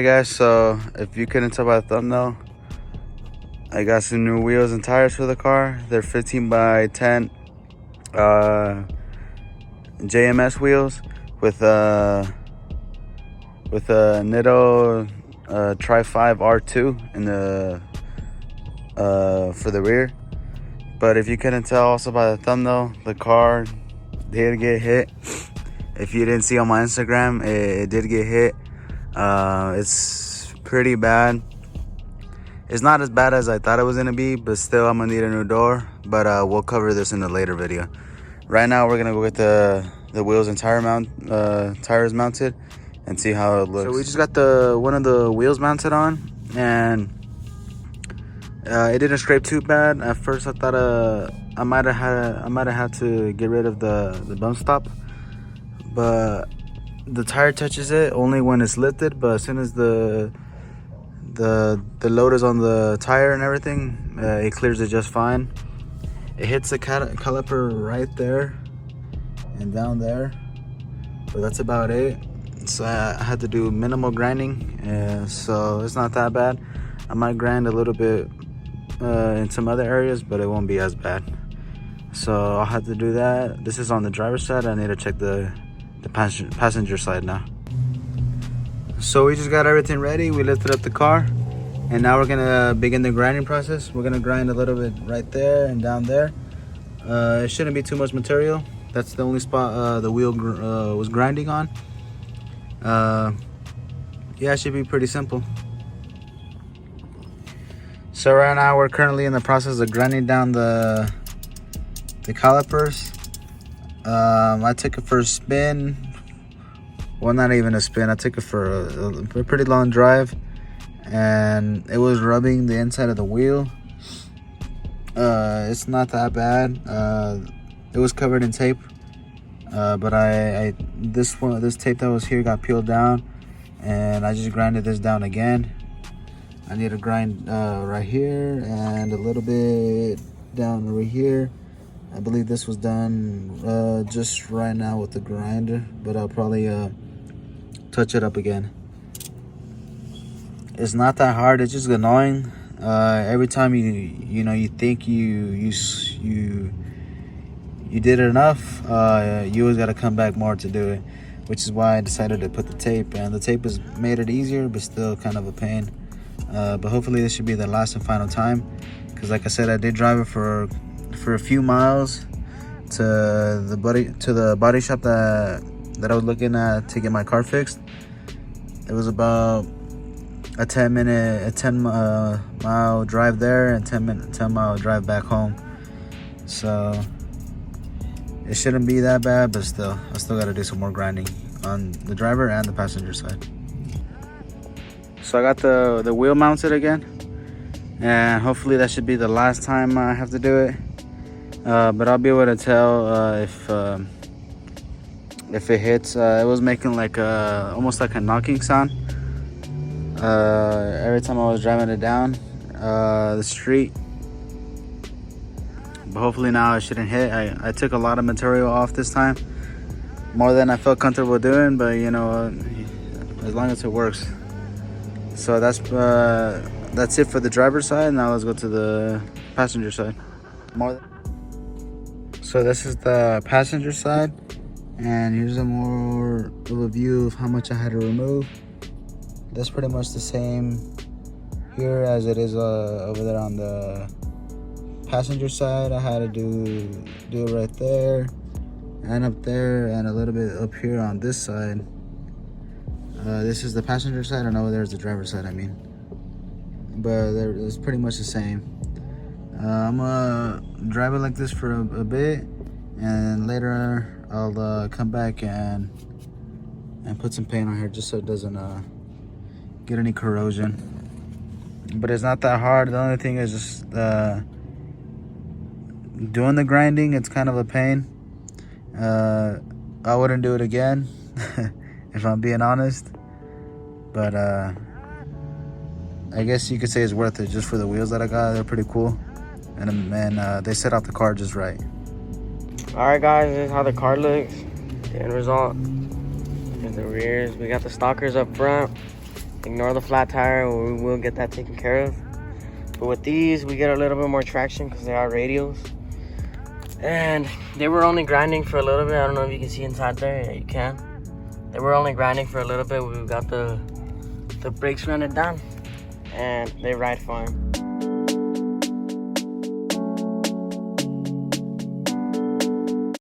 Alright guys, so if you couldn't tell by the thumbnail, I got some new wheels and tires for the car. They're 15 by 10 JMS wheels with a nitto Tri 5 R2 in the for the rear. But if you couldn't tell also by the thumbnail, the car did get hit. If you didn't see on my Instagram, it did get hit. It's pretty bad. It's not as bad as I thought it was gonna be, but still I'm gonna need a new door. But we'll cover this in a later video. Right now we're gonna go get the wheels and tires mounted and see how it looks. So we just got one of the wheels mounted on, and it didn't scrape too bad. At first I thought I might have had to get rid of the bump stop, but the tire touches it only when it's lifted. But as soon as the load is on the tire and everything, it clears it just fine. It hits the caliper right there and down there, but that's about it. So I had to do minimal grinding, so it's not that bad. I might grind a little bit in some other areas, but it won't be as bad. So I'll have to do that. This is on the driver's side. I need to check the passenger side now. So we just got everything ready. We lifted up the car, and now we're gonna begin the grinding process. We're gonna grind a little bit right there and down there. It shouldn't be too much material. That's the only spot the wheel was grinding on. Yeah, it should be pretty simple. So right now we're currently in the process of grinding down the calipers. I took it for a spin. Well, not even a spin. I took it for a pretty long drive, and it was rubbing the inside of the wheel. It's not that bad. It was covered in tape, but this tape that was here got peeled down, and I just grinded this down again. I need to grind right here and a little bit down over here. I believe this was done just right now with the grinder, but I'll probably touch it up again. It's not that hard. It's just annoying. Every time you think you did it enough, you always got to come back more to do it, which is why I decided to put the tape. And the tape has made it easier, but still kind of a pain. But hopefully this should be the last and final time, because like I said, I did drive it for a few miles to the body shop that I was looking at to get my car fixed. It was about a 10 mile drive there and 10 mile drive back home. So it shouldn't be that bad, but still, I still got to do some more grinding on the driver and the passenger side. So I got the wheel mounted again, and hopefully that should be the last time I have to do it. But I'll be able to tell if it hits. It was making like almost like a knocking sound every time I was driving it down the street. But hopefully now it shouldn't hit. I took a lot of material off this time, more than I felt comfortable doing, but you know, as long as it works. So that's it for the driver's side. Now let's go to the passenger side. So this is the passenger side, and here's a more of a view of how much I had to remove. That's pretty much the same here as it is over there on the passenger side. I had to do it right there and up there and a little bit up here on this side. This is the passenger side, and over there is the driver's side, I mean. But it's pretty much the same. I'm gonna drive it like this for a bit, and later I'll come back and put some paint on here just so it doesn't get any corrosion. But it's not that hard. The only thing is just doing the grinding. It's kind of a pain. I wouldn't do it again if I'm being honest, but I guess you could say it's worth it just for the wheels that I got. They're pretty cool, and they set out the car just right. Alright guys, this is how the car looks. The end result is the rears. We got the stalkers up front, Ignore the flat tire, we will get that taken care of. But with these, we get a little bit more traction because they are radials. And they were only grinding for a little bit. I don't know if you can see inside there. Yeah, you can. They were only grinding for a little bit. We got the brakes running down, and they ride fine.